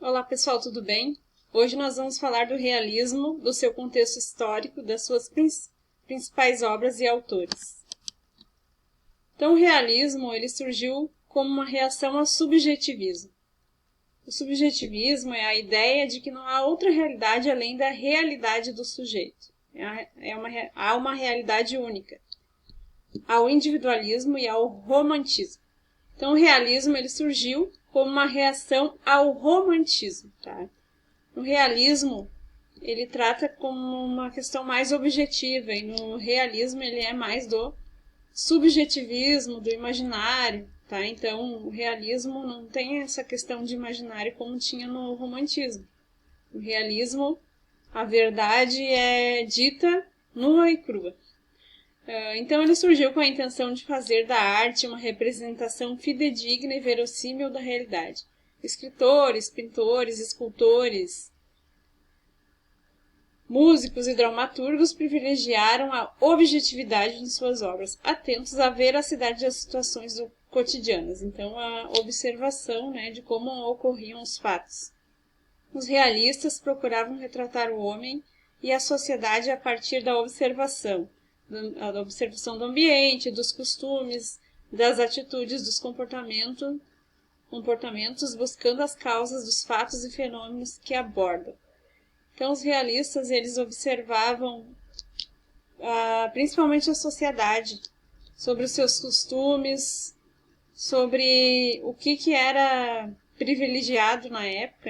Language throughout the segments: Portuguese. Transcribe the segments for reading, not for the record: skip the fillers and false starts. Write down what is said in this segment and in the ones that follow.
Olá pessoal, tudo bem? Hoje nós vamos falar do realismo, do seu contexto histórico, das suas principais obras e autores. Então o realismo ele surgiu como uma reação ao subjetivismo. O subjetivismo é a ideia de que não há outra realidade além da realidade do sujeito. Há uma realidade única. Ao individualismo e ao romantismo. Então o realismo ele surgiu como uma reação ao romantismo. Tá? O realismo ele trata como uma questão mais objetiva e no realismo ele é mais do subjetivismo, do imaginário. Tá? Então o realismo não tem essa questão de imaginário como tinha no romantismo. No realismo a verdade é dita nua e crua. Então ele surgiu com a intenção de fazer da arte uma representação fidedigna e verossímil da realidade. Escritores, pintores, escultores, músicos e dramaturgos privilegiaram a objetividade em suas obras, atentos à veracidade das situações cotidianas. Então a observação, de como ocorriam os fatos. Os realistas procuravam retratar o homem e a sociedade a partir da observação do ambiente, dos costumes, das atitudes, dos comportamentos, buscando as causas dos fatos e fenômenos que abordam. Então, os realistas eles observavam principalmente a sociedade, sobre os seus costumes, sobre o que era privilegiado na época,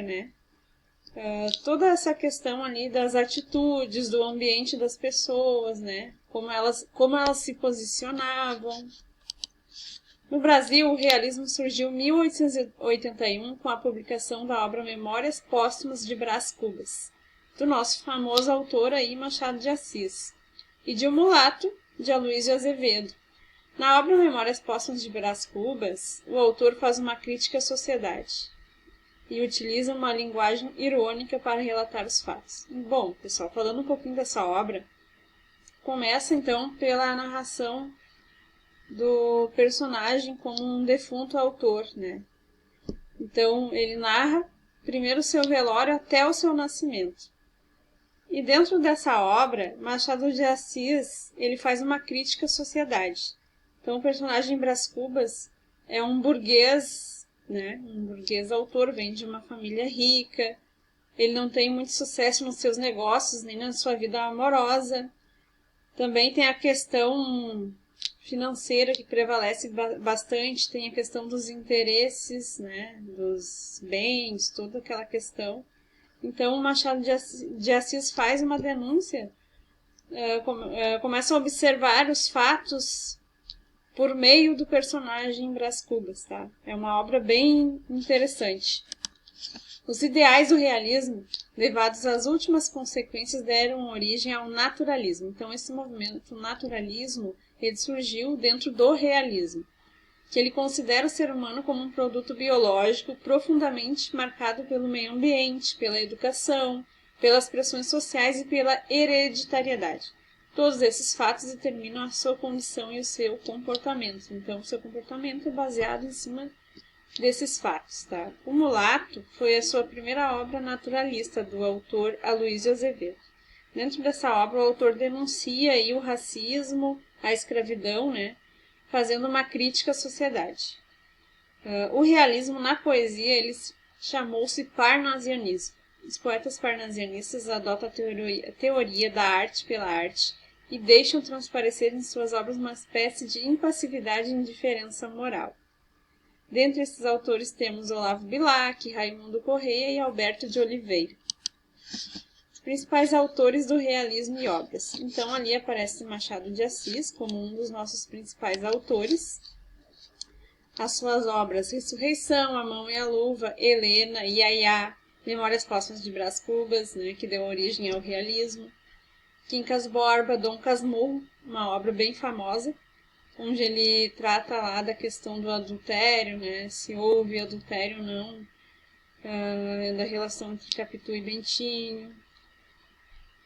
toda essa questão ali das atitudes, do ambiente das pessoas, como elas se posicionavam. No Brasil, o realismo surgiu em 1881 com a publicação da obra Memórias Póstumas de Brás Cubas, do nosso famoso autor aí, Machado de Assis, e de O Mulato, de Aloysio Azevedo. Na obra Memórias Póstumas de Brás Cubas, o autor faz uma crítica à sociedade e utiliza uma linguagem irônica para relatar os fatos. Bom, pessoal, falando um pouquinho dessa obra, começa então pela narração do personagem como um defunto autor, Então, ele narra primeiro o seu velório até o seu nascimento. E dentro dessa obra, Machado de Assis, ele faz uma crítica à sociedade. Então, o personagem Brás Cubas é um burguês, um burguês autor, vem de uma família rica, ele não tem muito sucesso nos seus negócios, nem na sua vida amorosa. Também tem a questão financeira que prevalece bastante, tem a questão dos interesses, dos bens, toda aquela questão. Então, o Machado de Assis faz uma denúncia, começa a observar os fatos por meio do personagem Brás Cubas, tá? É uma obra bem interessante. Os ideais do realismo, levados às últimas consequências, deram origem ao naturalismo. Então, esse movimento naturalismo, ele surgiu dentro do realismo, que ele considera o ser humano como um produto biológico profundamente marcado pelo meio ambiente, pela educação, pelas pressões sociais e pela hereditariedade. Todos esses fatos determinam a sua condição e o seu comportamento. Então, o seu comportamento é baseado em cima desses fatos. Tá? O Mulato foi a sua primeira obra naturalista, do autor Aloysio Azevedo. Dentro dessa obra, o autor denuncia aí o racismo, a escravidão, fazendo uma crítica à sociedade. O realismo na poesia ele chamou-se parnasianismo. Os poetas parnasianistas adotam a teoria da arte pela arte e deixam transparecer em suas obras uma espécie de impassividade e indiferença moral. Dentre esses autores temos Olavo Bilac, Raimundo Corrêa e Alberto de Oliveira. Os principais autores do realismo e obras. Então ali aparece Machado de Assis como um dos nossos principais autores. As suas obras Ressurreição, A Mão e a Luva, Helena, Iaiá, Memórias Póstumas de Brás Cubas, que deu origem ao realismo. Quincas Borba, Dom Casmurro, uma obra bem famosa, onde ele trata lá da questão do adultério, se houve adultério ou não, da relação entre Capitu e Bentinho.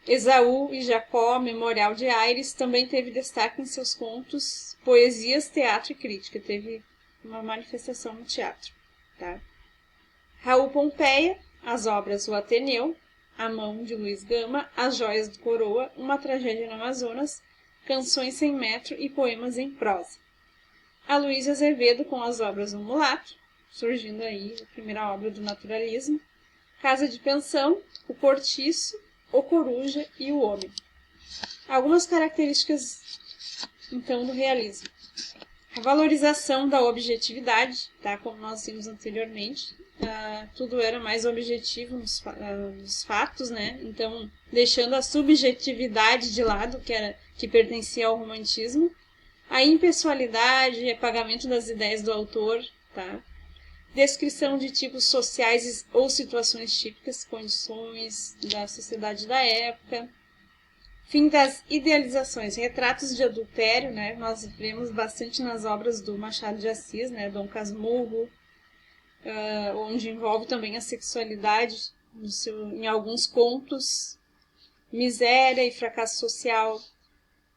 Esaú e Jacó, Memorial de Aires, também teve destaque em seus contos, poesias, teatro e crítica. Teve uma manifestação no teatro. Tá? Raul Pompeia, as obras O Ateneu, A Mão, de Luiz Gama, As Joias do Coroa, Uma Tragédia no Amazonas, Canções Sem Metro e Poemas em Prosa. Aloysio Azevedo com as obras O Mulato, surgindo aí a primeira obra do naturalismo, Casa de Pensão, O Cortiço, O Coruja e O Homem. Algumas características, então, do realismo. A valorização da objetividade, tá? Como nós vimos anteriormente, tudo era mais objetivo nos fatos, né? Então, deixando a subjetividade de lado, que pertencia ao romantismo, a impessoalidade, apagamento das ideias do autor, tá? Descrição de tipos sociais ou situações típicas, condições da sociedade da época. Fim das idealizações, retratos de adultério, né? Nós vemos bastante nas obras do Machado de Assis, né? Dom Casmurro, onde envolve também a sexualidade em alguns contos, miséria e fracasso social,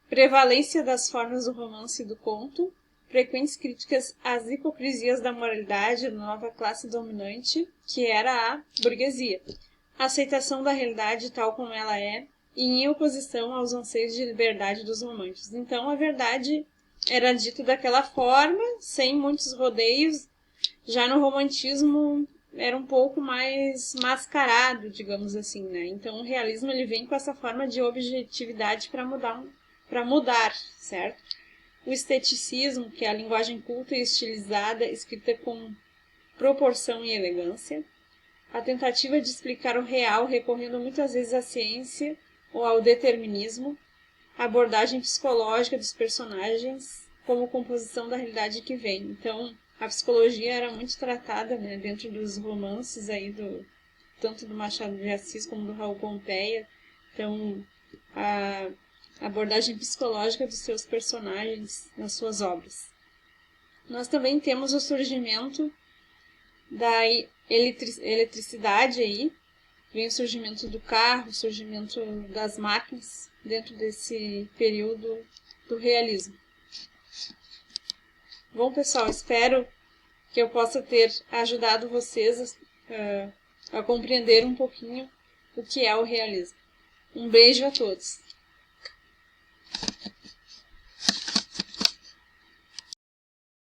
prevalência das formas do romance e do conto, frequentes críticas às hipocrisias da moralidade da nova classe dominante, que era a burguesia, aceitação da realidade tal como ela é, e em oposição aos anseios de liberdade dos românticos. Então, a verdade era dita daquela forma, sem muitos rodeios. Já no romantismo era um pouco mais mascarado, digamos assim, né? Então, o realismo ele vem com essa forma de objetividade para mudar, certo? O esteticismo, que é a linguagem culta e estilizada, escrita com proporção e elegância. A tentativa de explicar o real, recorrendo muitas vezes à ciência ou ao determinismo, a abordagem psicológica dos personagens como composição da realidade que vem. Então, a psicologia era muito tratada, né, dentro dos romances aí tanto do Machado de Assis como do Raul Pompeia. Então, a abordagem psicológica dos seus personagens nas suas obras. Nós também temos o surgimento da eletricidade aí, vem o surgimento do carro, o surgimento das máquinas dentro desse período do realismo. Bom, pessoal, espero que eu possa ter ajudado vocês a compreender um pouquinho o que é o realismo. Um beijo a todos!